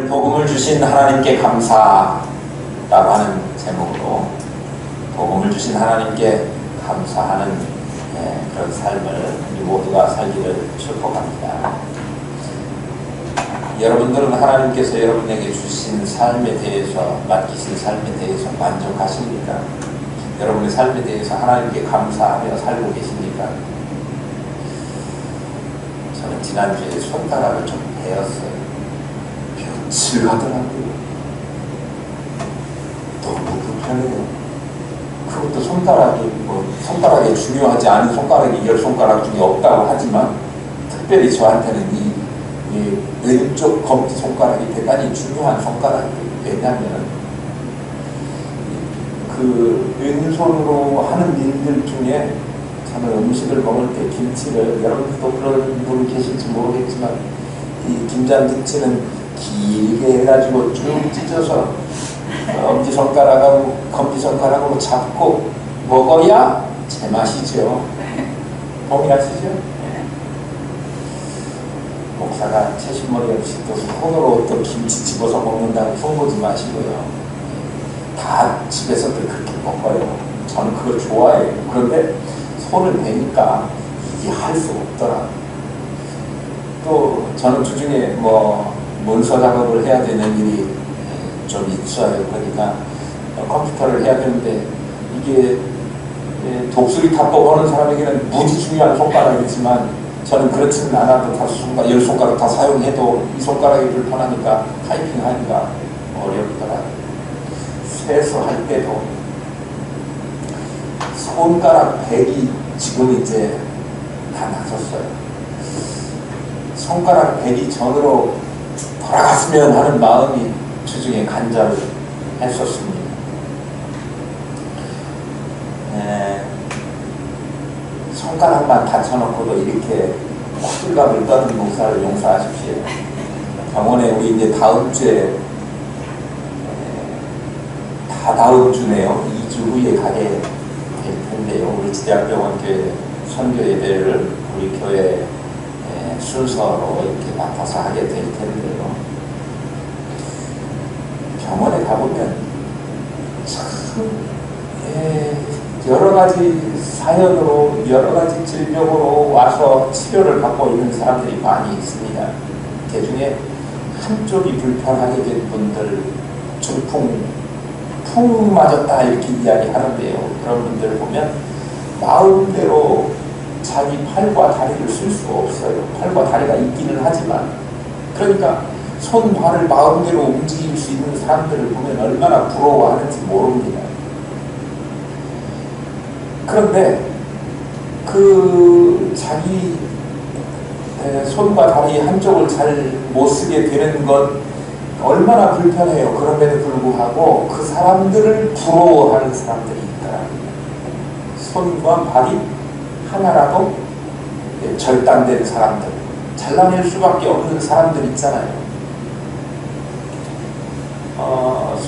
오늘 복음을 주신 하나님께 감사라고 하는 제목으로 복음을 주신 하나님께 감사하는 그런 삶을 우리 모두가 살기를 축복합니다. 여러분들은 하나님께서 여러분에게 주신 삶에 대해서, 맡기신 삶에 대해서 만족하십니까? 여러분의 삶에 대해서 하나님께 감사하며 살고 계십니까? 저는 지난주에 손가락을 좀 베었어요. 며칠 하더라고요. 너무 불편해요. 그것도 손가락이 중요하지 않은 손가락이 10손가락 중에 없다고 하지만 특별히 저한테는 이 왼쪽 검지손가락이 대단히 중요한 손가락이에요. 왜냐하면 그 왼손으로 하는 일들 중에 저는 음식을 먹을 때 김치를, 여러분들도 그런 분 계실지 모르겠지만 이 김장김치는 길게 해가지고 쭉 찢어서 엄지손가락하고 검지손가락으로 잡고 먹어야 제맛이죠. 동의하시죠? 목사가 채신머리 없이 또 손으로 또 김치 집어서 먹는다고 손보지 마시고요. 다 집에서들 그렇게 먹어요. 저는 그걸 좋아해요. 그런데 손을 대니까 이게 할 수 없더라. 또 저는 주중에 문서 작업을 해야 되는 일이 좀 있어요. 그러니까 컴퓨터를 해야 되는데 이게 독수리 탑법 하는 사람에게는 무지 중요한 손가락이지만 저는 그렇지는 않아도 10손가락 다 사용해도 이 손가락이 불편하니까 타이핑하기가 어렵더라고요. 세수할 때도 손가락 백이 지금 이제 다 나섰어요. 손가락 백이 전으로 돌아갔으면 하는 마음이 주중에 간절히 했었습니다. 손가락만 다쳐놓고도 이렇게 호들갑을 떠는 목사를 용서하십시오. 병원에 우리 이제 다음 주에 다음 주네요. 2주 후에 가게 될 텐데요. 우리 지대학병원 교회 선교 예배를 우리 교회 순서로 이렇게 맡아서 하게 될 텐데요. 병원에 가보면 참 여러 가지 사연으로, 여러 가지 질병으로 와서 치료를 받고 있는 사람들이 많이 있습니다. 그 중에 한쪽이 불편하게 된 분들, 풍 맞았다 이렇게 이야기하는데요. 그런 분들을 보면 마음대로 자기 팔과 다리를 쓸 수 없어요. 팔과 다리가 있기는 하지만, 그러니까 손, 발을 마음대로 움직일 수 있는 사람들을 보면 얼마나 부러워하는지 모릅니다. 그런데 자기 손과 다리 한쪽을 잘 못 쓰게 되는 것 얼마나 불편해요. 그럼에도 불구하고 그 사람들을 부러워하는 사람들이 있더라고요. 손과 발이 하나라도 절단된 사람들, 잘라낼 수밖에 없는 사람들 있잖아요.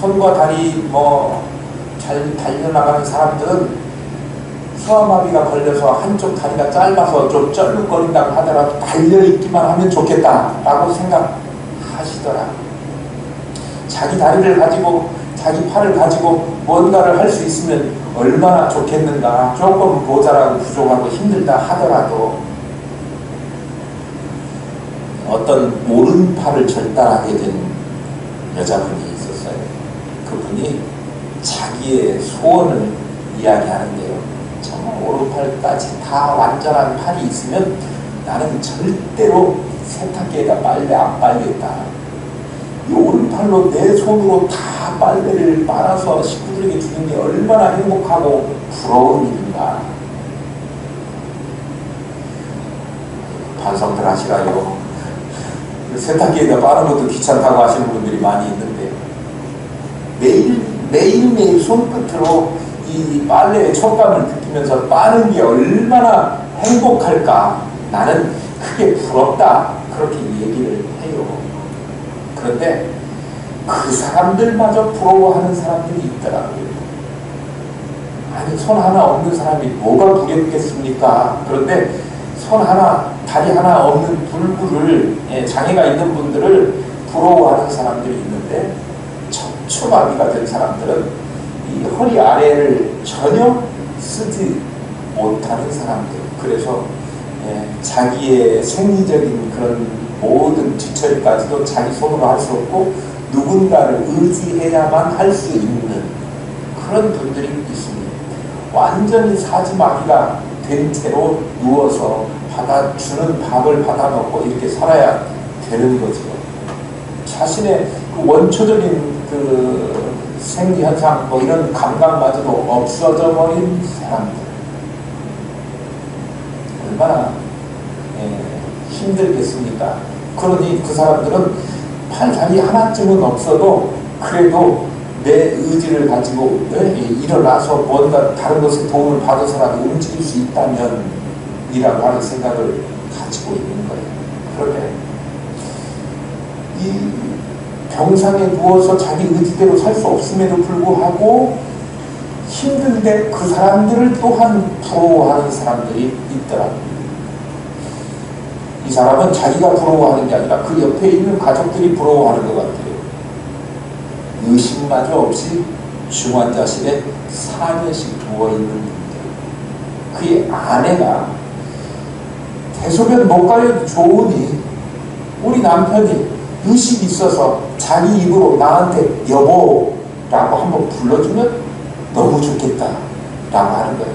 손과 다리 잘 달려나가는 사람들은 소아마비가 걸려서 한쪽 다리가 짧아서 좀 쩔룩거린다고 하더라도 달려있기만 하면 좋겠다라고 생각하시더라고요. 자기 다리를 가지고, 자기 팔을 가지고 뭔가를 할 수 있으면 얼마나 좋겠는가. 조금 모자라고 부족하고 힘들다 하더라도 어떤 오른팔을 절단하게 된 여자분이 있었어요. 그분이 자기의 소원을 이야기하는데요. 정말 오른팔까지 다 완전한 팔이 있으면 나는 절대로 세탁기에다 빨래 안 빨겠다. 이 오른팔로 내 손으로 다 빨래를 빨아서 식구들에게 주는 게 얼마나 행복하고 부러운 일인가. 반성들 하시라요. 세탁기에다 빠는 것도 귀찮다고 하시는 분들이 많이 있는데 매일매일 손끝으로 이 빨래의 촉감을 느끼면서 빠는 게 얼마나 행복할까. 나는 크게 부럽다. 그렇게 얘기를 해요. 그런데 그 사람들마저 부러워하는 사람들이 있더라고요. 아니, 손 하나 없는 사람이 뭐가 부럽겠습니까? 그런데 손 하나, 다리 하나 없는 불구를, 장애가 있는 분들을 부러워하는 사람들이 있는데, 척추마비가 된 사람들은 이 허리 아래를 전혀 쓰지 못하는 사람들. 그래서 자기의 생리적인 그런 모든 뒤처리까지도 자기 손으로 할 수 없고 누군가를 의지해야만 할 수 있는 그런 분들이 있습니다. 완전히 사지마비가 된 채로 누워서 주는 밥을 받아 먹고 이렇게 살아야 되는 거죠. 자신의 그 원초적인 그 생리현상 뭐 이런 감각마저도 없어져 버린 사람들, 얼마나 힘들겠습니까? 그러니 그 사람들은 팔다리 하나쯤은 없어도 그래도 내 의지를 가지고 일어나서 뭔가 다른 것에 도움을 받아서라도 움직일 수 있다면 이라고 하는 생각을 가지고 있는 거예요. 그런데 이 병상에 누워서 자기 의지대로 살 수 없음에도 불구하고 힘든데 그 사람들을 또한 부러워하는 사람들이 있더라고요. 이 사람은 자기가 부러워하는 게 아니라 그 옆에 있는 가족들이 부러워하는 것 같아요. 의식마저 없이 중환자실에 4년씩 누워있는 분들. 그의 아내가 대소변 못 가려도 좋으니 우리 남편이 의식이 있어서 자기 입으로 나한테 여보라고 한번 불러주면 너무 좋겠다 라고 하는 거예요.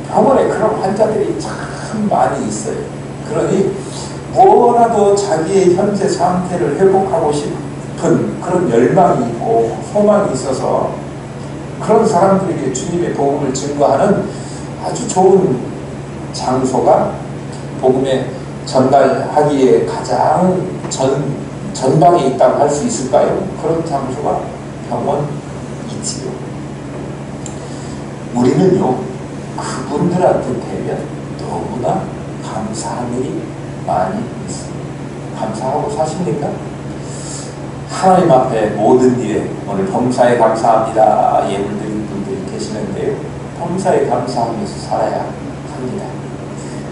병원에 그런 환자들이 참 많이 있어요. 그러니 뭐라도 자기의 현재 상태를 회복하고 싶은 그런 열망이 있고 소망이 있어서 그런 사람들에게 주님의 복음을 증거하는 아주 좋은 장소가 복음의 전달하기에 가장 전방에 있다고 할 수 있을까요? 그런 장소가 병원이지요. 우리는요, 그분들한테 대면 너무나 감사한 일이 많이 있습니다. 감사하고 사십니까? 하나님 앞에 모든 일에 오늘 범사에 감사합니다 예물 드린 분들이 계시는데요, 범사에 감사하면서 살아야 합니다.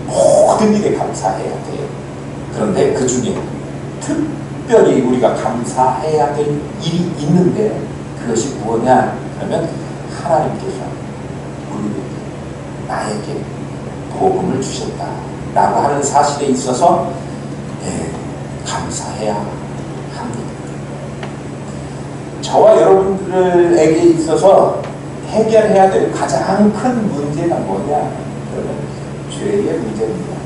모든 일에 감사해야 돼요. 그런데 그 중에 특별히 우리가 감사해야 될 일이 있는데 그것이 뭐냐? 그러면 하나님께서 우리에게, 나에게 복음을 주셨다 라고 하는 사실에 있어서 감사해야 합니다. 저와 여러분들에게 있어서 해결해야 될 가장 큰 문제가 뭐냐? 그러면 죄의 문제입니다.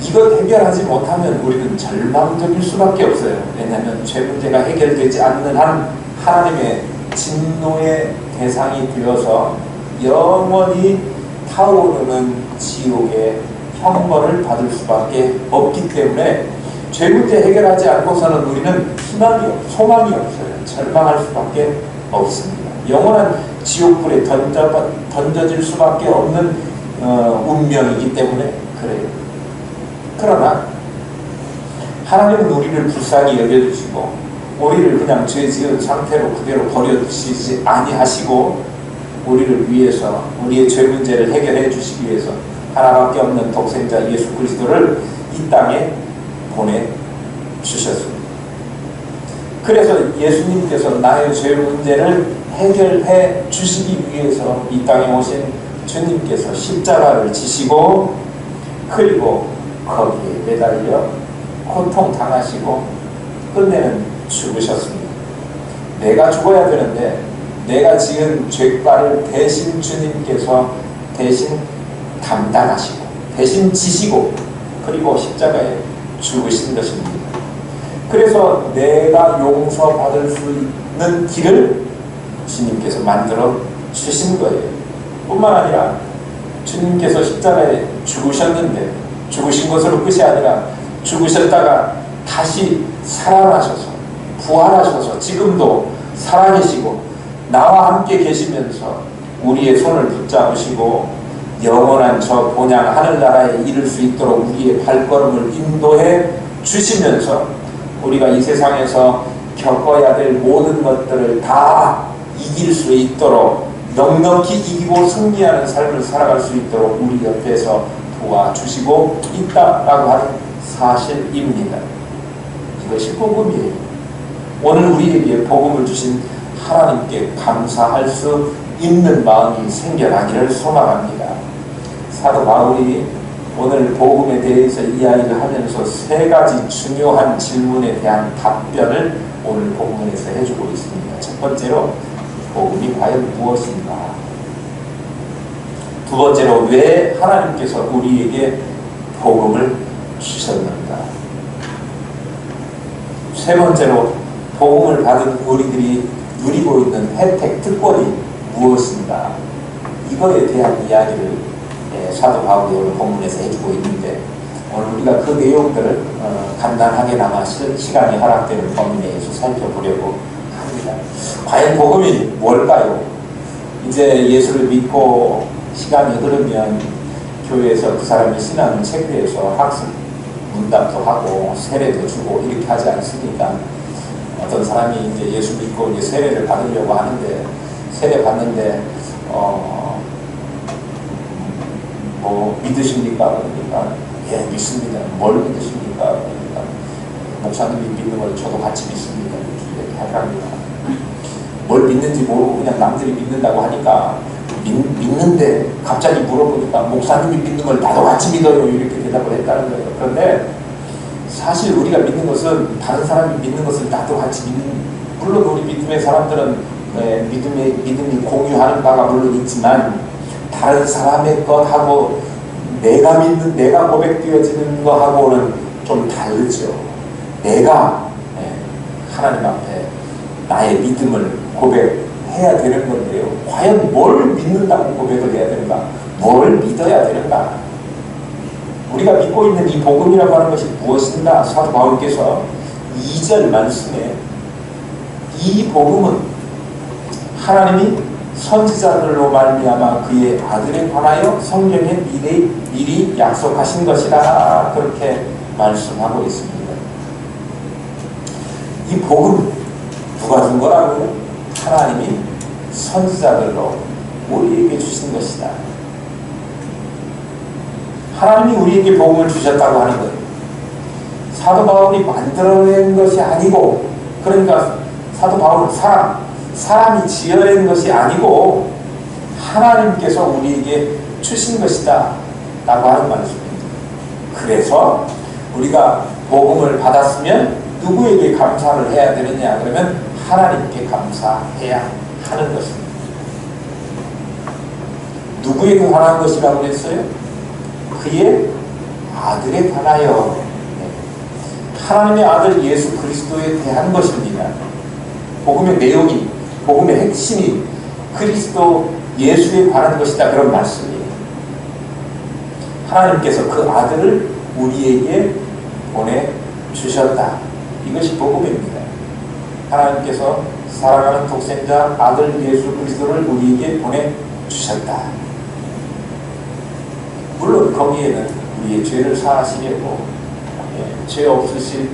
이것 해결하지 못하면 우리는 절망적일 수밖에 없어요. 왜냐하면 죄 문제가 해결되지 않는 한 하나님의 진노의 대상이 되어서 영원히 타오르는 지옥의 형벌을 받을 수밖에 없기 때문에 죄 문제 해결하지 않고서는 우리는 소망이 없어요. 절망할 수밖에 없습니다. 영원한 지옥불에 던져질 수밖에 없는 운명이기 때문에 그래요. 그러나 하나님은 우리를 불쌍히 여겨주시고 우리를 그냥 죄 지은 상태로 그대로 버려두시지 아니하시고 우리를 위해서, 우리의 죄 문제를 해결해 주시기 위해서 하나밖에 없는 독생자 예수 그리스도를 이 땅에 보내주셨습니다. 그래서 예수님께서 나의 죄 문제를 해결해 주시기 위해서 이 땅에 오신 주님께서 십자가를 지시고 그리고 거기에 매달려 고통당하시고 끝내는 죽으셨습니다. 내가 죽어야 되는데 내가 지은 죄과를 대신 주님께서 대신 담당하시고 대신 지시고 그리고 십자가에 죽으신 것입니다. 그래서 내가 용서받을 수 있는 길을 주님께서 만들어 주신 거예요. 뿐만 아니라 주님께서 십자가에 죽으셨는데 죽으신 것으로 끝이 아니라 죽으셨다가 다시 살아나셔서 부활하셔서 지금도 살아계시고 나와 함께 계시면서 우리의 손을 붙잡으시고 영원한 저 본향 하늘나라에 이를 수 있도록 우리의 발걸음을 인도해 주시면서 우리가 이 세상에서 겪어야 될 모든 것들을 다 이길 수 있도록 넉넉히 이기고 승리하는 삶을 살아갈 수 있도록 우리 옆에서 도와주시고 있다라고 하는 사실입니다. 이것이 복음이에요. 오늘 우리에게 복음을 주신 하나님께 감사할 수 있는 마음이 생겨나기를 소망합니다. 사도 바울이 오늘 복음에 대해서 이야기를 하면서 세 가지 중요한 질문에 대한 답변을 오늘 본문에서 해주고 있습니다. 첫 번째로 복음이 과연 무엇인가? 두 번째로 왜 하나님께서 우리에게 복음을 주셨는가? 세 번째로 복음을 받은 우리들이 누리고 있는 혜택, 특권이 무엇인가? 이거에 대한 이야기를 사도 바울이 오늘 본문에서 해주고 있는데 오늘 우리가 그 내용들을 간단하게나마 시간이 허락되는 범위 내에서 살펴보려고 합니다. 과연 복음이 뭘까요? 이제 예수를 믿고 시간이 흐르면 교회에서 그 사람의 신앙을 체크해서 학습 문답도 하고 세례도 주고 이렇게 하지 않습니까? 어떤 사람이 이제 예수 믿고 이제 세례를 받으려고 하는데 세례 받는데 뭐 믿으십니까? 그러니까 예 믿습니다. 뭘 믿으십니까? 그러니까 목사님이 믿는 걸 저도 같이 믿습니다. 이렇게 하랍니다. 뭘 믿는지 모르고 그냥 남들이 믿는다고 하니까 믿는데 갑자기 물어보니까 목사님이 믿는 걸 나도 같이 믿어요 이렇게 대답을 했다는 거예요. 그런데 사실 우리가 믿는 것은 다른 사람이 믿는 것을 나도 같이 믿는, 물론 우리 믿음의 사람들은 믿음이 공유하는 바가 물론 있지만 다른 사람의 것하고 내가 믿는, 내가 고백되어지는 것하고는 좀 다르죠. 내가 하나님 앞에 나의 믿음을 고백해야 되는 건데요. 과연 뭘 믿는다고 고백을 해야 되는가? 뭘 믿어야 되는가? 우리가 믿고 있는 이 복음이라고 하는 것이 무엇인가? 사도 바울께서 2절 말씀에 이 복음은 하나님이 선지자들로 말미암아 그의 아들에 관하여 성경에 미리 약속하신 것이라 그렇게 말씀하고 있습니다. 이 복음 누가 준 거라고요? 하나님이 선지자들로 우리에게 주신 것이다. 하나님이 우리에게 복음을 주셨다고 하는 거예요. 사도 바울이 만들어낸 것이 아니고, 그러니까 사도 바울은 사람이 지어낸 것이 아니고 하나님께서 우리에게 주신 것이다 라고 하는 말씀입니다. 그래서 우리가 복음을 받았으면 누구에게 감사를 해야 되느냐? 그러면 하나님께 감사해야 하는 것입니다. 누구에게 관한 것이라고 했어요? 그의 아들에 관하여, 하나님의 아들 예수 그리스도에 대한 것입니다. 복음의 내용이, 복음의 핵심이 그리스도 예수에 관한 것이다, 그런 말씀이에요. 하나님께서 그 아들을 우리에게 보내주셨다. 이것이 복음입니다. 하나님께서 사랑하는 독생자 아들 예수 그리스도를 우리에게 보내주셨다. 물론 거기에는 우리의 죄를 사하시려고 죄 없으신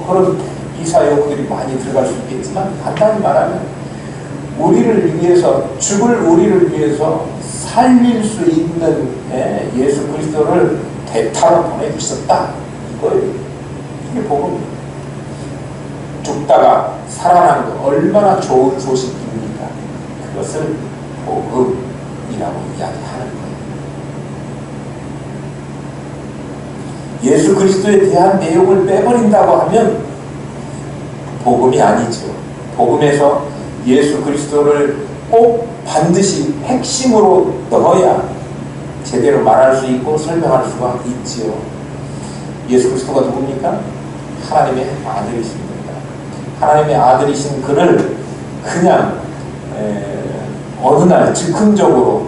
그런 이사용들이 많이 들어갈 수 있겠지만, 간단히 말하면 우리를 위해서, 죽을 우리를 위해서 살릴 수 있는 예수 그리스도를 대타로 보내주셨다. 이거예요. 이게 복음입니다. 죽다가 살아나는 거 얼마나 좋은 소식입니까? 그것을 복음이라고 이야기하는 거예요. 예수 그리스도에 대한 내용을 빼버린다고 하면 복음이 아니죠. 복음에서 예수 그리스도를 꼭 반드시 핵심으로 넣어야 제대로 말할 수 있고 설명할 수가 있지요. 예수 그리스도가 누굽니까? 하나님의 아들이십니다. 하나님의 아들이신 그를 그냥 어느 날 즉흥적으로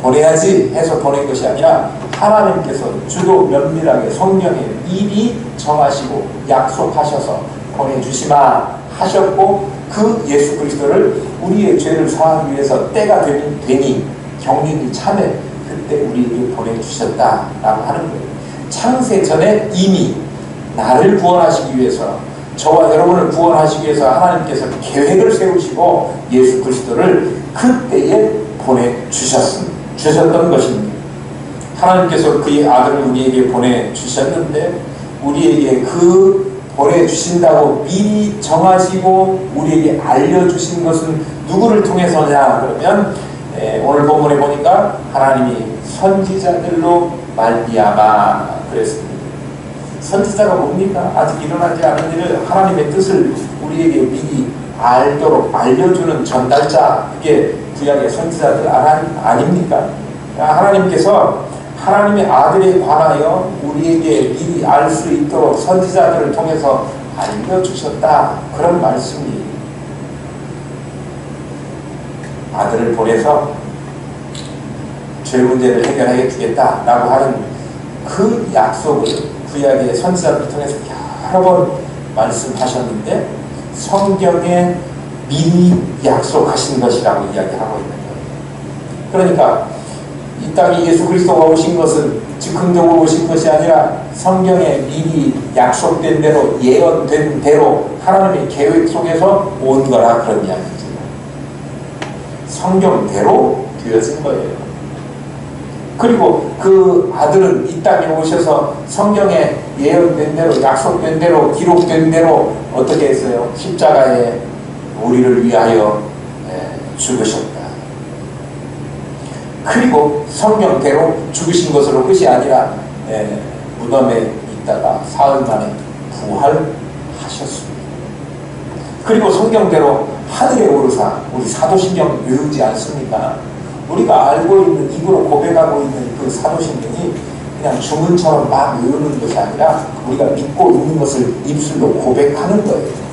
보내야지 해서 보낸 것이 아니라 하나님께서 주로 면밀하게 성경에 미리 정하시고 약속하셔서 보내주시마 하셨고, 그 예수 그리스도를 우리의 죄를 사하기 위해서 때가 되니 경륜이 참에 그때 우리에게 보내주셨다라고 하는 거예요. 창세 전에 이미 나를 구원하시기 위해서, 저와 여러분을 구원하시기 위해서 하나님께서 계획을 세우시고 예수 그리스도를 그때에 보내주셨던 것입니다. 하나님께서 그의 아들을 우리에게 보내주셨는데 우리에게 그 보내주신다고 미리 정하시고 우리에게 알려주신 것은 누구를 통해서냐 그러면 오늘 본문에 보니까 하나님이 선지자들로 말미암아 그랬습니다. 선지자가 뭡니까? 아직 일어나지 않은 일을 하나님의 뜻을 우리에게 미리 알도록 알려주는 전달자, 그게 구약의 선지자들 아닙니까? 하나님께서 하나님의 아들에 관하여 우리에게 미리 알 수 있도록 선지자들을 통해서 알려주셨다, 그런 말씀이 아들을 보내서 죄 문제를 해결해 주겠다라고 하는 그 약속을 구약의 선지자를 통해서 여러 번 말씀하셨는데 성경에 미리 약속하신 것이라고 이야기하고 있는 거예요. 그러니까 이 땅에 예수 그리스도가 오신 것은 즉흥적으로 오신 것이 아니라 성경에 미리 약속된 대로 예언된 대로 하나님의 계획 속에서 온 거라, 그런 이야기죠. 성경대로 되어진 거예요. 그리고 그 아들은 이 땅에 오셔서 성경에 예언된 대로 약속된 대로 기록된 대로 어떻게 했어요? 십자가에 우리를 위하여 죽으셨다. 그리고 성경대로 죽으신 것으로 끝이 아니라 무덤에 있다가 사흘 만에 부활하셨습니다. 그리고 성경대로 하늘에 오르사, 우리 사도신경 외우지 않습니까? 우리가 알고 있는, 입으로 고백하고 있는 그 사도신경이 그냥 주문처럼 막 외우는 것이 아니라 우리가 믿고 있는 것을 입술로 고백하는 거예요.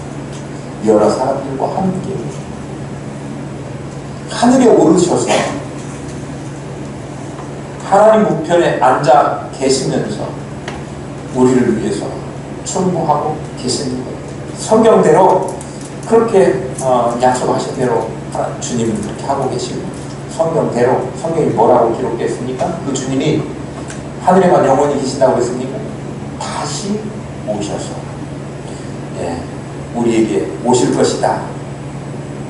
여러 사람들과 함께 하늘에 오르셔서 하나님 우편에 앉아 계시면서 우리를 위해서 충고하고 계시는 거예요. 성경대로 그렇게 약속하신 대로 주님은 그렇게 하고 계시고, 성경대로, 성경이 뭐라고 기록됐습니까? 그 주님이 하늘에만 영원히 계신다고 했습니까? 다시 오셔서 우리에게 오실 것이다.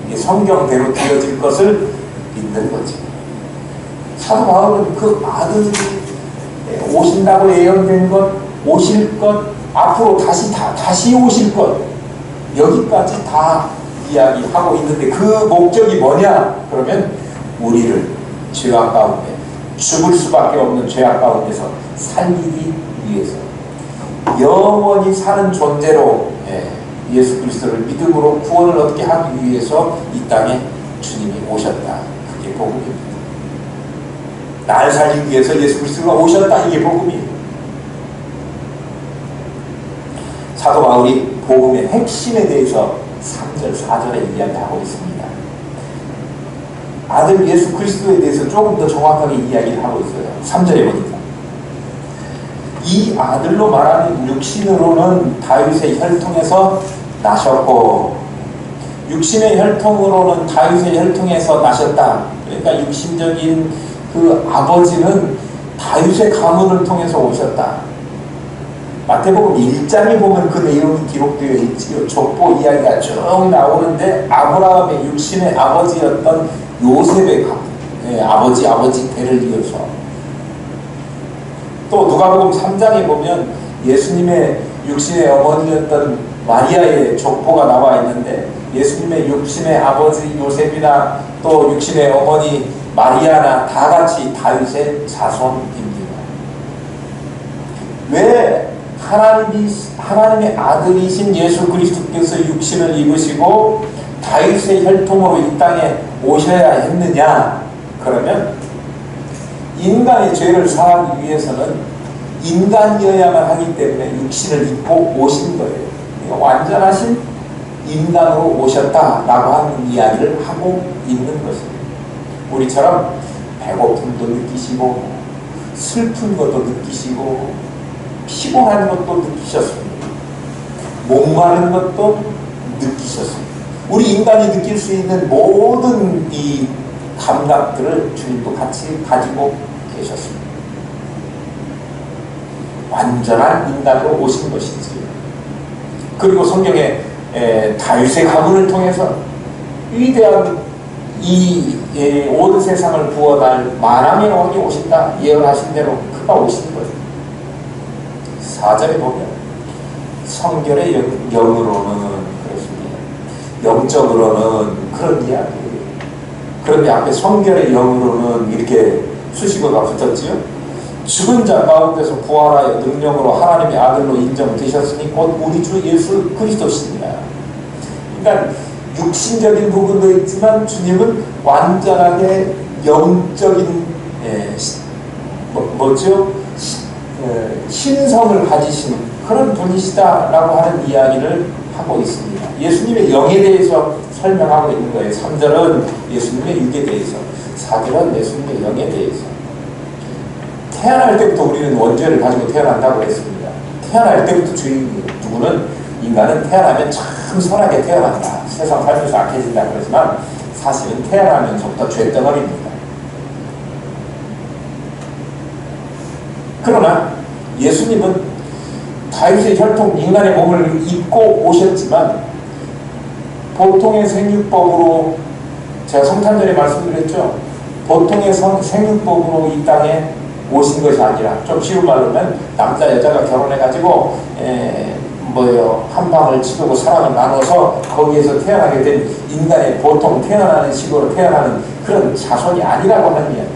이게 성경대로 되어질 것을 믿는 거지. 사도 바울은 그 아들이 오신다고 예언된 것, 오실 것, 앞으로 다시 오실 것, 여기까지 다 이야기하고 있는데 그 목적이 뭐냐? 그러면 우리를 죄악 가운데, 죽을 수밖에 없는 죄악 가운데서 살리기 위해서 영원히 사는 존재로 예수 그리스도를 믿음으로 구원을 얻게 하기 위해서 이 땅에 주님이 오셨다. 그게 복음입니다. 날 살리기 위해서 예수 그리스도가 오셨다. 이게 복음이에요. 사도 바울이 복음의 핵심에 대해서 3절, 4절에 이야기하고 있습니다. 아들 예수 그리스도에 대해서 조금 더 정확하게 이야기를 하고 있어요. 3절에 보니까 이 아들로 말하는 육신으로는 다윗의 혈통에서 나셨고, 육신의 혈통으로는 다윗의 혈통에서 나셨다. 그러니까 육신적인 그 아버지는 다윗의 가문을 통해서 오셨다. 마태복음 1장에 보면 그 내용이 기록되어 있지요. 족보 이야기가 쭉 나오는데 아브라함의 육신의 아버지였던 요셉의 아버지 대를 이어서, 또 누가복음 3장에 보면 예수님의 육신의 어머니였던 마리아의 족보가 나와 있는데 예수님의 육신의 아버지 요셉이나 또 육신의 어머니 마리아나 다 같이 다윗의 자손입니다. 왜 하나님의 아들이신 예수 그리스도께서 육신을 입으시고 다윗의 혈통으로 이 땅에 오셔야 했느냐? 그러면 인간의 죄를 사하기 위해서는 인간이어야만 하기 때문에 육신을 입고 오신 거예요. 그러니까 완전하신 인간으로 오셨다라고 하는 이야기를 하고 있는 것입니다. 우리처럼 배고픔도 느끼시고 슬픈 것도 느끼시고 피곤한 것도 느끼셨습니다. 목마른 것도 느끼셨습니다. 우리 인간이 느낄 수 있는 모든 이 감각들을 주님도 같이 가지고 계셨습니다. 완전한 인간으로 오신 것이지. 그리고 성경에 다윗의 가문을 통해서 위대한 온 세상을 구원할 만왕의 왕이 오신다. 예언하신 대로 그가 오시는 거예요. 4절에 보면 성결의 영으로는 그렇습니다. 영적으로는 그런 이야기예요. 그런데 앞에 성결의 영으로는 이렇게 수식어가 붙었지요. 죽은 자 가운데서 부활하여 능력으로 하나님의 아들로 인정되셨으니 곧 우리 주 예수 그리스도시니라. 그러니까 육신적인 부분도 있지만 주님은 완전하게 영적인 신성을 가지신 그런 분이시다라고 하는 이야기를 하고 있습니다. 예수님의 영에 대해서 설명하고 있는 거예요. 3절은 예수님의 육에 대해서, 4절은 예수님의 영에 대해서. 태어날 때부터 우리는 원죄를 가지고 태어난다고 했습니다. 태어날 때부터 죄인이에요. 인간은 태어나면 참 선하게 태어난다. 세상 살면서 악해진다 그러지만 사실은 태어나면서부터 죄덩어리입니다. 그러나 예수님은 다윗의 혈통 인간의 몸을 입고 오셨지만 보통의 생육법으로, 제가 성탄절에 말씀드렸죠. 보통의 생육법으로 이 땅에 오신 것이 아니라, 좀 쉬운 말로 하면 남자 여자가 결혼해가지고 한 방을 치르고 사랑을 나눠서 거기에서 태어나게 된 인간의 보통 태어나는 식으로 태어나는 그런 자손이 아니라고 하는 이야기예요.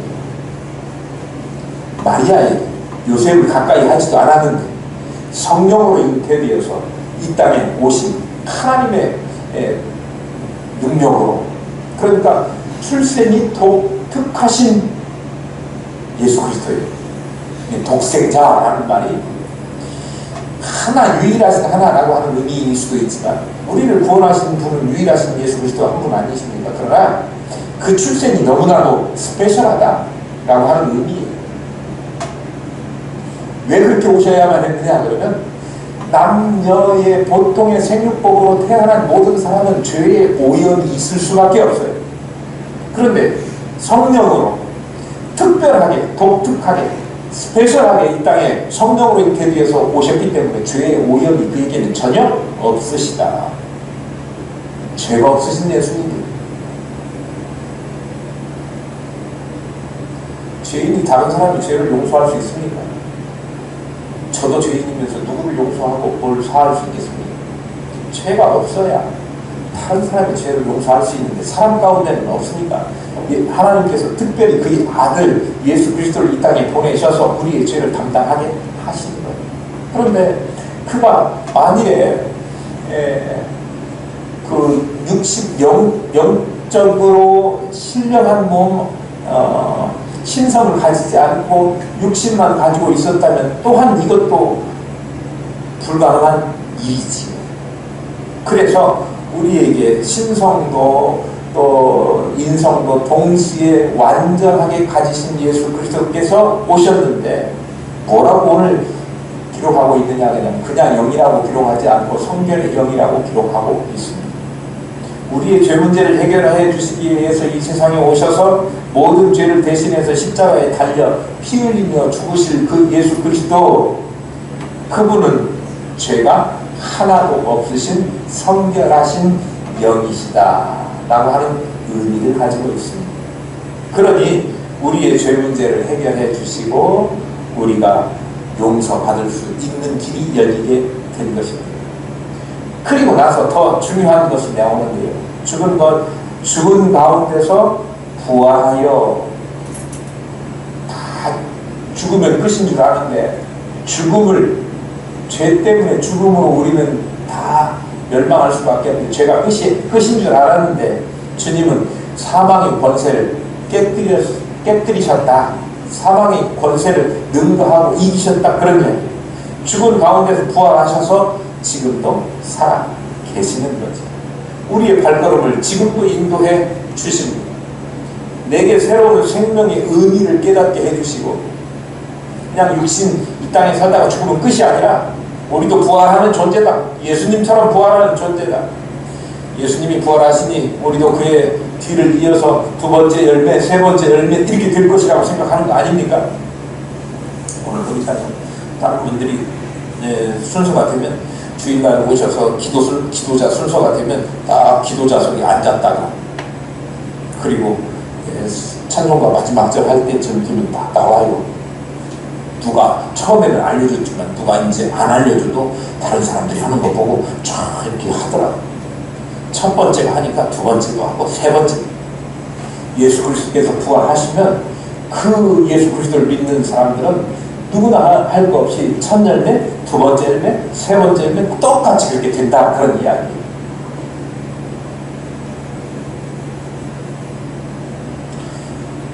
마리아에게 요셉을 가까이 하지도 않았는데 성령으로 잉태되어서 이 땅에 오신 하나님의 능력으로, 그러니까 출생이 독특하신 예수 그리스도예요. 독생자라는 말이 유일하신 하나라고 하는 의미일 수도 있지만 우리를 구원하신 분은 유일하신 예수 그리스도 한 분 아니십니까? 그러나 그 출생이 너무나도 스페셜하다라고 하는 의미예요. 왜 그렇게 오셔야만 했느냐 그러면 남녀의 보통의 생육법으로 태어난 모든 사람은 죄의 오염이 있을 수밖에 없어요. 그런데 성령으로 특별하게 독특하게 스페셜하게 이 땅에 성령으로 잉태되어서 오셨기 때문에 죄의 오염이 그에게는 전혀 없으시다. 죄가 없으신 예수님. 죄인이 다른 사람의 죄를 용서할 수 있습니까? 저도 죄인이면서 누구를 용서하고 뭘 사할 수 있겠습니까? 죄가 없어야 다른 사람의 죄를 용서할 수 있는데 사람 가운데는 없으니까 하나님께서 특별히 그의 아들 예수 그리스도를 이 땅에 보내셔서 우리의 죄를 담당하게 하시는 거예요. 그런데 그가 만일에 영적으로 신령한 몸, 신성을 가지지 않고 육신만 가지고 있었다면 또한 이것도 불가능한 일이지. 그래서 우리에게 신성도 또 인성도 동시에 완전하게 가지신 예수 그리스도께서 오셨는데 뭐라고 오늘 기록하고 있느냐, 그냥 영이라고 기록하지 않고 성결의 영이라고 기록하고 있습니다. 우리의 죄 문제를 해결해 주시기 위해서 이 세상에 오셔서 모든 죄를 대신해서 십자가에 달려 피 흘리며 죽으실 그 예수 그리스도, 그분은 죄가 하나도 없으신 성결하신 영이시다 라고 하는 의미를 가지고 있습니다. 그러니 우리의 죄 문제를 해결해 주시고 우리가 용서받을 수 있는 길이 열리게 된 것입니다. 그리고 나서 더 중요한 것이 나오는데요. 죽은 가운데서 부활하여, 다 죽으면 끝인 줄 아는데 죄 때문에 죽음으로 우리는 다 멸망할 수밖에 없는데 죄가 끝인 줄 알았는데 주님은 사망의 권세를 깨뜨리셨다. 사망의 권세를 능가하고 이기셨다. 그런 이야기. 죽은 가운데서 부활하셔서 지금도 살아 계시는 거죠. 우리의 발걸음을 지금도 인도해 주십니다. 내게 새로운 생명의 의미를 깨닫게 해주시고, 그냥 육신 이 땅에 살다가 죽으면 끝이 아니라 우리도 부활하는 존재다. 예수님처럼 부활하는 존재다. 예수님이 부활하시니 우리도 그의 뒤를 이어서 두 번째 열매, 세 번째 열매 이렇게 될 것이라고 생각하는 거 아닙니까? 오늘 보니까 다른 분들이 순서가 되면 주일날 오셔서 기도자 순서가 되면 딱 기도자석에 앉았다가 그리고 찬송가 마지막 절 할 때쯤 되면 딱 나와요. 누가 처음에는 알려줬지만 누가 이제 안 알려줘도 다른 사람들이 하는 거 보고 쫙 이렇게 하더라. 첫 번째가 하니까 두 번째도 하고 세 번째. 예수 그리스도께서 부활하시면 그 예수 그리스도를 믿는 사람들은 누구나 할 거 없이 첫 열매, 두 번째 열매, 세 번째 열매 똑같이 그렇게 된다, 그런 이야기예요.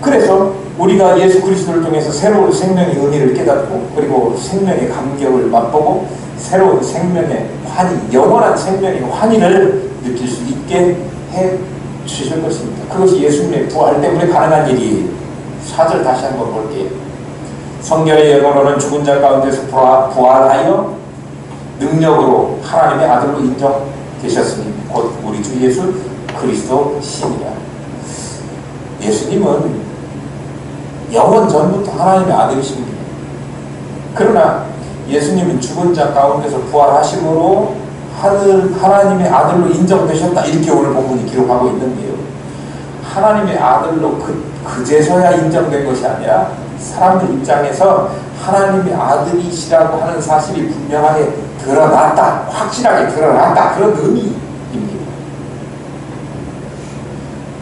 그래서 우리가 예수 그리스도를 통해서 새로운 생명의 의미를 깨닫고 그리고 생명의 감격을 맛보고 새로운 생명의 환희, 영원한 생명의 환희를 느낄 수 있게 해 주실 것입니다. 그것이 예수님의 부활 때문에 가능한 일이에요. 4절 다시 한번 볼게요. 성경의 예언으로는 죽은 자 가운데서 부활하여 능력으로 하나님의 아들로 인정되셨으니 곧 우리 주 예수 그리스도 신이라. 예수님은 영원 전부터 하나님의 아들이십니다. 그러나 예수님은 죽은 자 가운데서 부활하심으로 하나님의 아들로 인정되셨다, 이렇게 오늘 본문이 기록하고 있는데요. 하나님의 아들로 그제서야 인정된 것이 아니라 사람들 입장에서 하나님의 아들이시라고 하는 사실이 분명하게 드러났다, 확실하게 드러났다, 그런 의미입니다.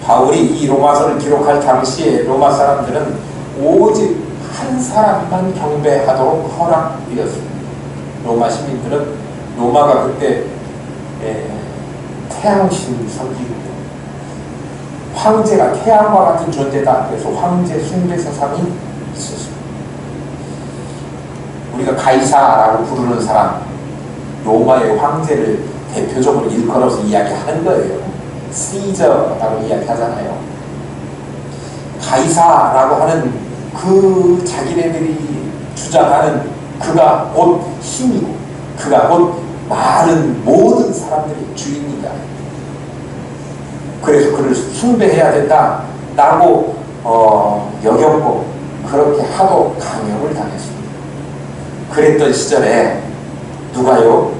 바울이 이 로마서를 기록할 당시에 로마 사람들은 오직 한 사람만 경배하도록 허락되었습니다. 로마 시민들은 로마가 그때 태양신 섬기고 황제가 태양과 같은 존재다, 그래서 황제 숭배 사상이 있었습니다. 우리가 가이사라고 부르는 사람, 로마의 황제를 대표적으로 일컬어서 이야기하는 거예요. 시저라고 이야기하잖아요. 가이사라고 하는 그 자기네들이 주장하는 그가 곧 힘이고 그가 곧 많은 모든 사람들의 주인이다. 그래서 그를 숭배해야 된다라고 여겼고 그렇게 하도 강요를 당했습니다. 그랬던 시절에 누가요?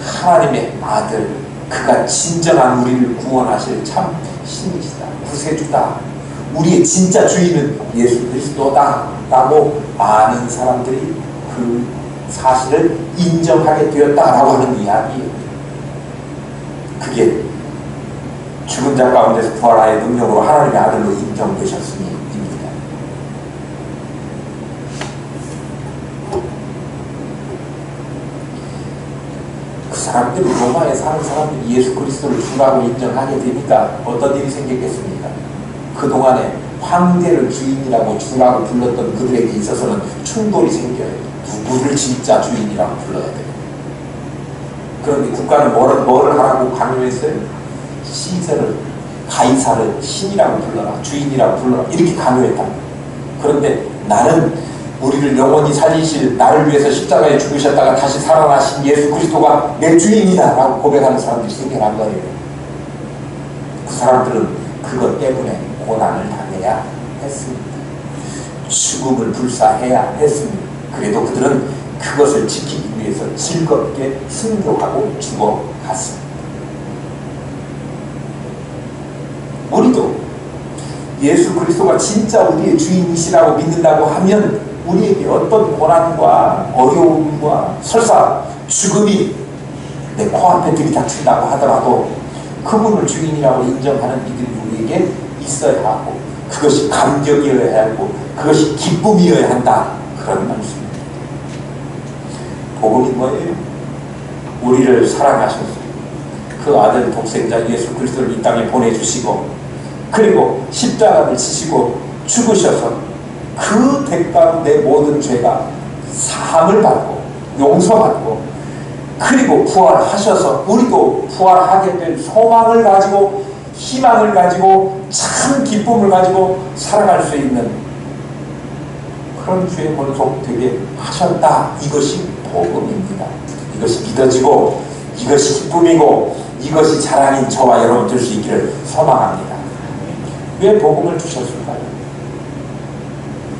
하나님의 아들, 그가 진정한 우리를 구원하실 참 신이시다, 구세주다, 우리의 진짜 주인은 예수 그리스도다 라고 많은 사람들이 그 사실을 인정하게 되었다라고 하는 이야기예요. 그게 죽은 자 가운데서 부활하여 능력으로 하나님의 아들로 인정되셨으니입니다. 그 사람들이, 로마에 사는 사람들이 예수 그리스도를 주라고 인정하게 되니까 어떤 일이 생겼겠습니까? 그동안에 황제를 주인이라고 주라고 불렀던 그들에게 있어서는 충돌이 생겨요. 누구를 진짜 주인이라고 불러야 돼요. 그런데 국가는 뭐를 하라고 강요했어요? 시저를, 가이사를 신이라고 불러라, 주인이라고 불러라, 이렇게 강요했다. 그런데 나는 우리를 영원히 살리실, 나를 위해서 십자가에 죽으셨다가 다시 살아나신 예수 그리스도가 내 주인이다 라고 고백하는 사람들이 생겨난 거예요. 그 사람들은 그것 때문에 고난을 당해야 했습니다. 죽음을 불사해야 했습니다. 그래도 그들은 그것을 지키기 위해서 즐겁게 순교하고 죽어갔습니다. 우리도 예수 그리스도가 진짜 우리의 주인이시라고 믿는다고 하면 우리에게 어떤 고난과 어려움과 설사 죽음이 내 코앞에 들이닥친다고 하더라도 그분을 주인이라고 인정하는 믿음이 우리에게 있어야 하고 그것이 감격이어야 하고 그것이 기쁨이어야 한다, 그런 말씀입니다. 복음이 뭐예요? 우리를 사랑하셔서 그 아들 독생자 예수 그리스도를 이 땅에 보내주시고 그리고 십자가를 지시고 죽으셔서 그 대가로 내 모든 죄가 사함을 받고 용서받고 그리고 부활하셔서 우리도 부활하게 될 소망을 가지고 희망을 가지고 참 기쁨을 가지고 살아갈 수 있는 그런 주의 본속 되게 하셨다. 이것이 복음입니다. 이것이 믿어지고 이것이 기쁨이고 이것이 자랑인 저와 여러분 될 수 있기를 소망합니다. 왜 복음을 주셨을까요?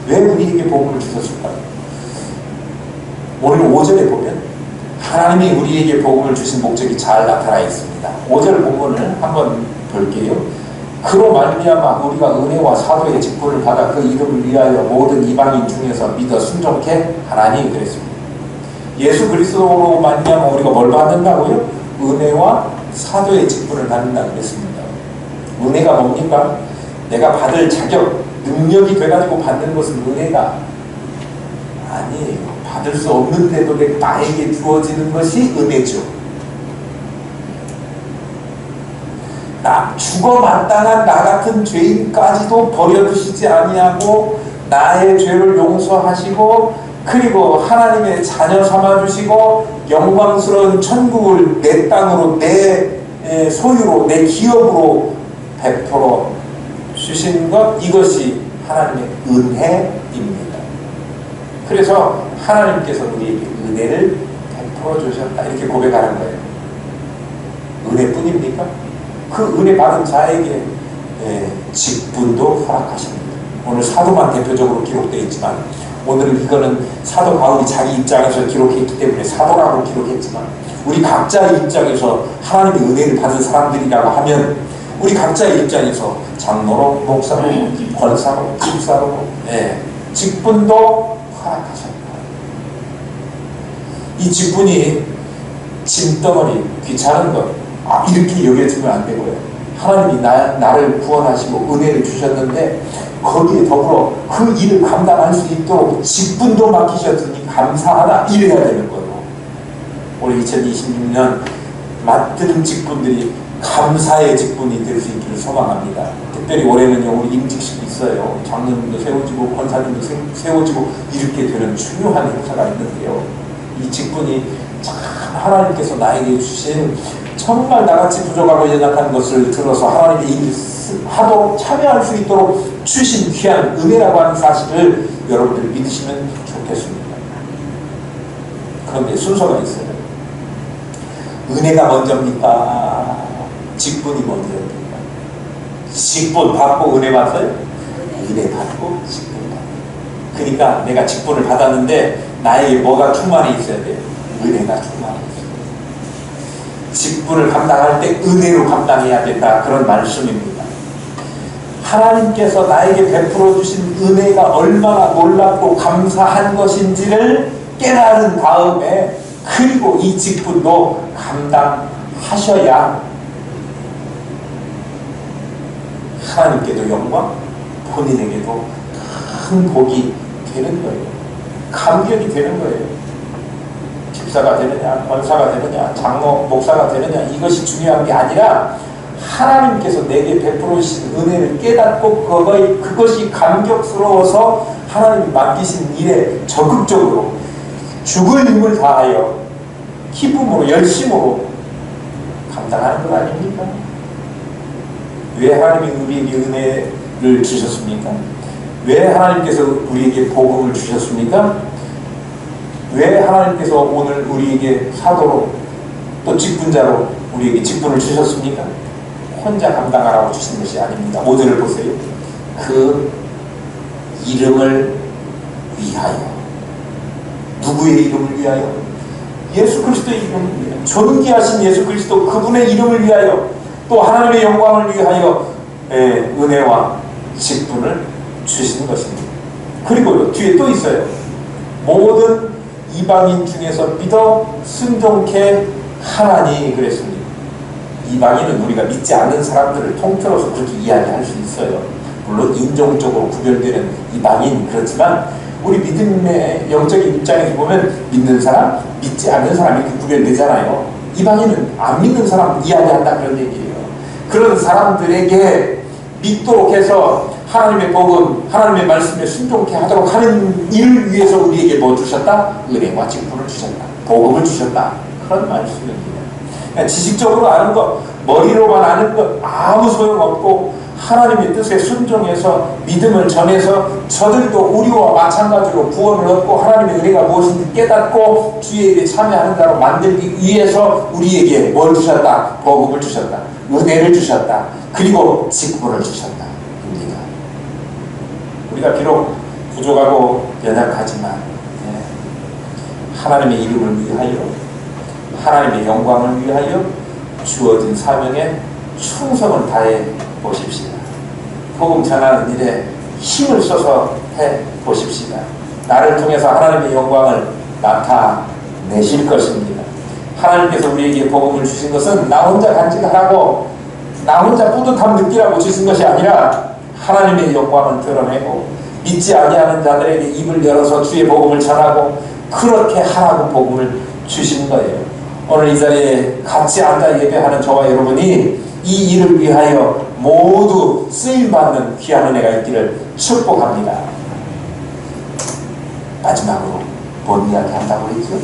왜 우리에게 복음을 주셨을까요? 오늘 5절에 보면 하나님이 우리에게 복음을 주신 목적이 잘 나타나 있습니다. 5절 본문을 한번 볼게요. 그로 말미암아 우리가 은혜와 사도의 직분을 받아 그 이름을 위하여 모든 이방인 중에서 믿어 순종케 하나니 그랬습니다. 예수 그리스도로 말미암아 우리가 뭘 받는다고요? 은혜와 사도의 직분을 받는다 그랬습니다. 은혜가 뭡니까? 내가 받을 자격, 능력이 돼가지고 받는 것은 은혜가 아니에요. 받을 수 없는데도 나에게 주어지는 것이 은혜죠. 죽어 마땅한 나 같은 죄인까지도 버려두시지 아니하고 나의 죄를 용서하시고 그리고 하나님의 자녀 삼아주시고 영광스러운 천국을 내 땅으로 내 소유로 내 기업으로 베풀어 주신 것, 이것이 하나님의 은혜입니다. 그래서 하나님께서 우리에게 은혜를 베풀어 주셨다 이렇게 고백하는 거예요. 은혜뿐입니까? 그 은혜 받은 자에게 직분도 허락하십니다. 오늘 사도만 대표적으로 기록되어 있지만 오늘은 이거는 사도 바울이 자기 입장에서 기록했기 때문에 사도라고 기록했지만 우리 각자의 입장에서 하나님의 은혜를 받은 사람들이라고 하면 우리 각자의 입장에서 장로로, 목사로, 권사로, 집사로 직분도 허락하십니다. 이 직분이 짐덩어리, 귀찮은 것 이렇게 여겨지면 안 되고요. 하나님이 나를 구원하시고 은혜를 주셨는데 거기에 더불어 그 일을 감당할 수 있도록 직분도 맡기셨으니 감사하다 이래야 되는 거예요. 올해 2026년 맡은 직분들이 감사의 직분이 될 수 있기를 소망합니다. 특별히 올해는요, 우리 임직식이 있어요. 장로님도 세워지고 권사님도 세워지고 이렇게 되는 중요한 행사가 있는데요. 이 직분이 참 하나님께서 나에게 주신 정말 나같이 부족하고 연약한 것을 들어서 하나님의 일을 하도록 참여할 수 있도록 주신 귀한 은혜라고 하는 사실을 여러분들이 믿으시면 좋겠습니다. 그런데 순서가 있어요. 은혜가 먼저입니까? 직분이 먼저입니까? 직분 받고 은혜 받아요? 은혜 받고 직분 받아요. 그러니까 내가 직분을 받았는데 나에게 뭐가 충만히 있어야 돼요? 은혜가 충만히 있어요. 직분을 감당할 때 은혜로 감당해야 된다, 그런 말씀입니다. 하나님께서 나에게 베풀어 주신 은혜가 얼마나 놀랍고 감사한 것인지를 깨달은 다음에 그리고 이 직분도 감당하셔야 하나님께도 영광, 본인에게도 큰 복이 되는 거예요. 감격이 되는 거예요. 집사가 되느냐, 권사가 되느냐, 장로, 목사가 되느냐, 이것이 중요한 게 아니라 하나님께서 내게 베풀어 주신 은혜를 깨닫고 그것이 감격스러워서 하나님이 맡기신 일에 적극적으로 죽을 힘을 다하여 기쁨으로 열심으로 감당하는 것 아닙니까? 왜 하나님이 우리에게 은혜를 주셨습니까? 왜 하나님께서 우리에게 복음을 주셨습니까? 왜 하나님께서 오늘 우리에게 사도로 또 직분자로 우리에게 직분을 주셨습니까? 혼자 감당하라고 주신 것이 아닙니다. 5절을 보세요. 그 이름을 위하여. 누구의 이름을 위하여? 예수 그리스도의 이름을 위하여. 존귀하신 예수 그리스도 그분의 이름을 위하여, 또 하나님의 영광을 위하여 은혜와 직분을 주신 것입니다. 그리고 뒤에 또 있어요. 모든 이방인 중에서 믿어 순종케 하나니 그랬습니다. 이방인은 우리가 믿지 않는 사람들을 통틀어서 그렇게 이야기할 수 있어요. 물론 인종적으로 구별되는 이방인, 그렇지만 우리 믿음의 영적인 입장에서 보면 믿는 사람, 믿지 않는 사람 이렇게 구별되잖아요. 이방인은 안 믿는 사람 이야기한다, 그런 얘기예요. 그런 사람들에게 믿도록 해서 하나님의 복음, 하나님의 말씀에 순종케 하도록 하는 일을 위해서 우리에게 뭐 주셨다? 은혜와 직분을 주셨다. 복음을 주셨다. 그런 말씀입니다. 그냥 지식적으로 아는 것, 머리로만 아는 것 아무 소용없고 하나님의 뜻에 순종해서 믿음을 전해서 저들도 우리와 마찬가지로 구원을 얻고 하나님의 은혜가 무엇인지 깨닫고 주의 일에 참여하는 자로 만들기 위해서 우리에게 뭘 주셨다? 복음을 주셨다. 은혜를 주셨다. 그리고 직분을 주셨다. 입니다. 우리가 비록 부족하고 연약하지만 하나님의 이름을 위하여, 하나님의 영광을 위하여 주어진 사명에 충성을 다해 보십시다. 복음 전하는 일에 힘을 써서 해 보십시다. 나를 통해서 하나님의 영광을 나타내실 것입니다. 하나님께서 우리에게 복음을 주신 것은 나 혼자 간직하라고, 나 혼자 뿌듯함 느끼라고 주신 것이 아니라 하나님의 영광을 드러내고 믿지 아니하는 자들에게 입을 열어서 주의 복음을 전하고 그렇게 하라고 복음을 주신 거예요. 오늘 이 자리에 같이 앉아 예배하는 저와 여러분이 이 일을 위하여 모두 쓰임받는 귀한 은혜가 있기를 축복합니다. 마지막으로 뭔 이야기 한다고 했죠?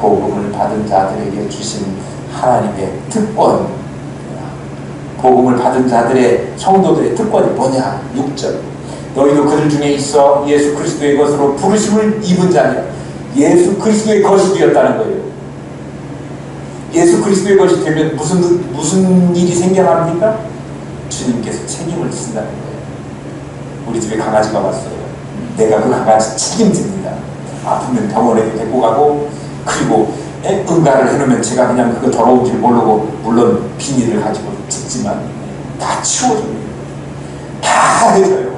복음을 받은 자들에게 주신 하나님의 특권. 복음을 받은 자들의 성도들의 특권이 뭐냐? 6절. 너희도 그들 중에 있어 예수 그리스도의 것으로 부르심을 입은 자냐? 예수 그리스도의 것이 되었다는 거예요. 예수 그리스도의 것이 되면 무슨 일이 생겨납니까? 주님께서 책임을 지신다는 거예요. 우리 집에 강아지가 왔어요. 내가 그 강아지 책임집니다. 아프면 병원에 데리고 가고, 그리고 응가를 해놓으면 제가 그냥 그거 더러운 줄 모르고, 물론 비닐을 가지고 찍지만 다 치워줍니다. 다 해줘요.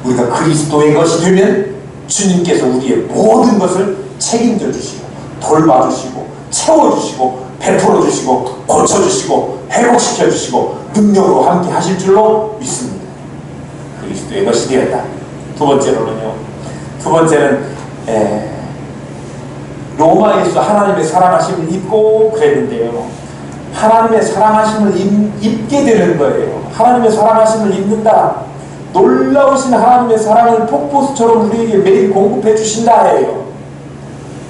우리가 그리스도의 것이 되면 주님께서 우리의 모든 것을 책임져 주시고, 돌봐주시고, 채워주시고, 베풀어 주시고, 고쳐주시고, 회복시켜 주시고, 능력으로 함께 하실 줄로 믿습니다. 그리스도의 것이 되었다. 두 번째로는요, 두 번째는 로마에서 하나님의 사랑하심을 입고 그랬는데요, 하나님의 사랑하심을 입게 되는 거예요. 하나님의 사랑하심을 입는다. 놀라우신 하나님의 사랑을 폭포수처럼 우리에게 매일 공급해 주신다 해요.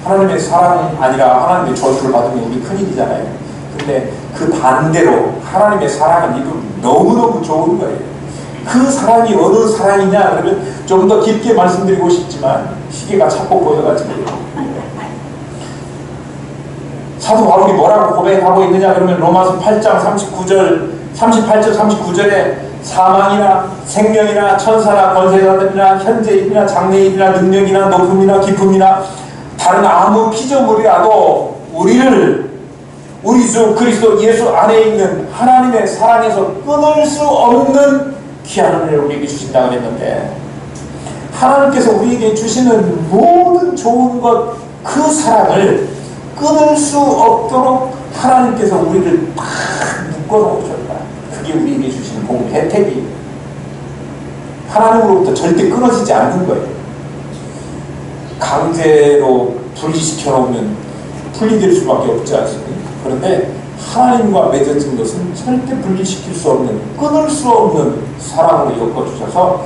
하나님의 사랑이 아니라 하나님의 저주를 받으면 우리 큰일이잖아요. 근데 그 반대로 하나님의 사랑을 입으면 너무너무 좋은 거예요. 그 사랑이 어느 사랑이냐 그러면 좀 더 깊게 말씀드리고 싶지만 시계가 자꾸 보여가지고, 사도 바울이 뭐라고 고백하고 있느냐 그러면 로마서 8장 38절 39절에 사망이나 생명이나 천사나 권세자들이나 현재인이나 장래인이나 능력이나 높음이나 깊음이나 다른 아무 피조물이라도 우리 주 그리스도 예수 안에 있는 하나님의 사랑에서 끊을 수 없는 귀한 은혜를 우리에게 주신다고 했는데, 하나님께서 우리에게 주시는 모든 좋은 것, 그 사랑을 끊을 수 없도록 하나님께서 우리를 딱 묶어놓으셨다. 그게 우리에게 주시는 복음 혜택이에요. 하나님으로부터 절대 끊어지지 않는 거예요. 강제로 분리시켜 놓으면 분리될 수밖에 없지 않습니까? 그런데 하나님과 맺어진 것은 절대 분리시킬 수 없는, 끊을 수 없는 사랑으로 엮어주셔서,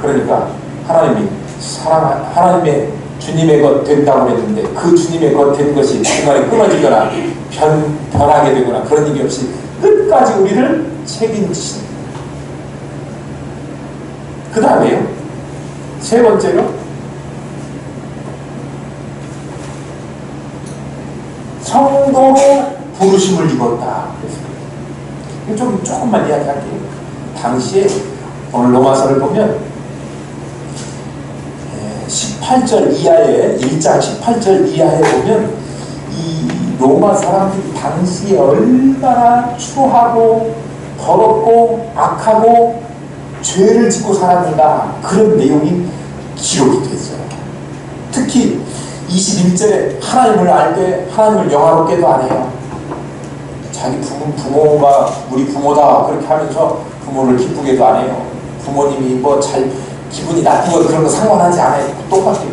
그러니까 하나님의 주님의 것 된다고 했는데 그 주님의 것 된 것이 중간에 끊어지거나 변하게 되거나 그런 일이 없이 끝까지 우리를 책임지십니다. 그 다음에요, 세 번째로 성도로 부르심을 입었다. 조금만 이야기할게요. 당시에 오늘 로마서를 보면 18절 이하에, 1장 18절 이하에 보면 이 로마 사람들이 당시에 얼마나 추하고 더럽고 악하고 죄를 짓고 살았는가, 그런 내용이 기록이 되죠. 특히 21절에 하나님을 알 때 하나님을 영화롭게도 안 해요. 자기 부모가 우리 부모다 그렇게 하면서 부모를 기쁘게도 안 해요. 부모님이 뭐 잘 기분이 나쁘고 그런 거 상관하지 않아요. 똑같아요.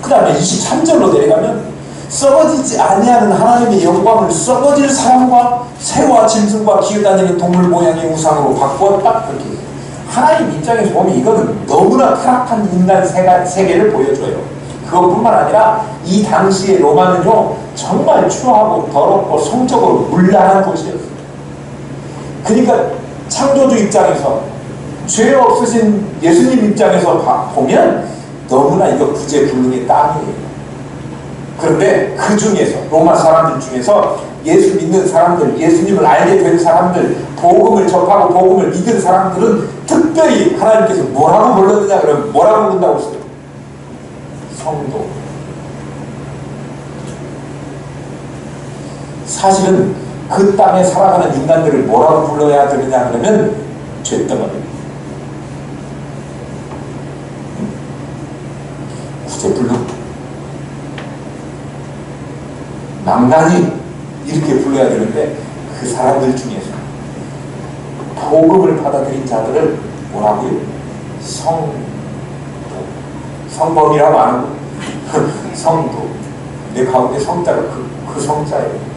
그 다음에 23절로 내려가면 썩어지지 아니하는 하나님의 영광을 썩어질 사람과 새와 짐승과 기어다니는 동물 모양의 우상으로 바꾸었다. 그렇게 하나님 입장에서 보면 이거는 너무나 타락한 인간 세계를 보여줘요. 그것뿐만 아니라 이 당시의 로마는요, 정말 추하고 더럽고 성적으로 문란한 도시였어요. 그러니까 창조주 입장에서, 죄 없으신 예수님 입장에서 보면 너무나 이거 구제불능의 땅이에요. 그런데 그 중에서, 로마 사람들 중에서 예수 믿는 사람들, 예수님을 알게 된 사람들, 복음을 접하고 복음을 믿은 사람들은 특별히 하나님께서 뭐라고 불렀느냐 그러면 뭐라고 부른다고 했어요? 성도. 사실은 그 땅에 살아가는 인간들을 뭐라고 불러야 되느냐 그러면 죄덩어리. 구제불능, 망나니 이렇게 불러야 되는데 그 사람들 중에서 복음을 받아들인 자들을 뭐라고요? 성도. 성범이라고 안 하고 성도. 내 가운데 성자가 그 성자예요.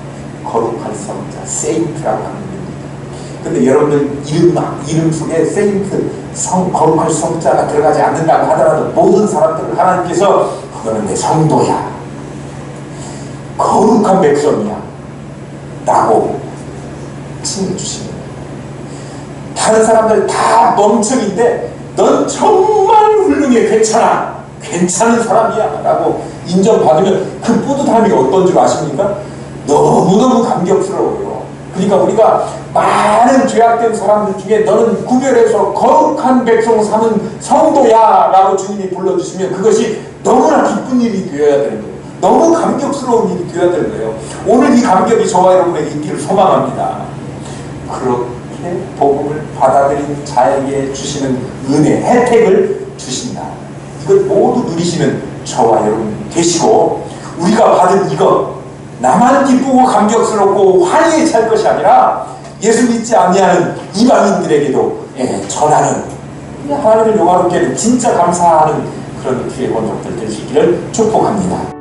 거룩한 성자, 세인트라고 하는 겁니다. 근데 여러분들 이름 속에 세인트, 거룩한 성자가 들어가지 않는다고 하더라도 모든 사람들을 하나님께서 그거는 내 성도야, 거룩한 백성이야 라고 칭해주시는 거예요. 다른 사람들 다 멍청인데 넌 정말 훌륭해, 괜찮은 사람이야 라고 인정받으면 그 뿌듯함이 어떤 줄 아십니까? 너무너무 감격스러워요. 그러니까 우리가 많은 죄악된 사람들 중에 너는 구별해서 거룩한 백성 삼은 성도야 라고 주님이 불러주시면 그것이 너무나 기쁜 일이 되어야 되는 거예요. 너무 감격스러운 일이 되어야 되는 거예요. 오늘 이 감격이 저와 여러분에게 있기를 소망합니다. 그렇게 복음을 받아들인 자에게 주시는 은혜, 혜택을 주신다. 이걸 모두 누리시는 저와 여러분 되시고, 우리가 받은 이것 나만 기쁘고 감격스럽고 환희에 찰 것이 아니라 예수 믿지 아니하는 이방인들에게도 전하는, 하나님을 영화롭게 하는 진짜 감사하는 그런 기회 번족들 되시기를 축복합니다.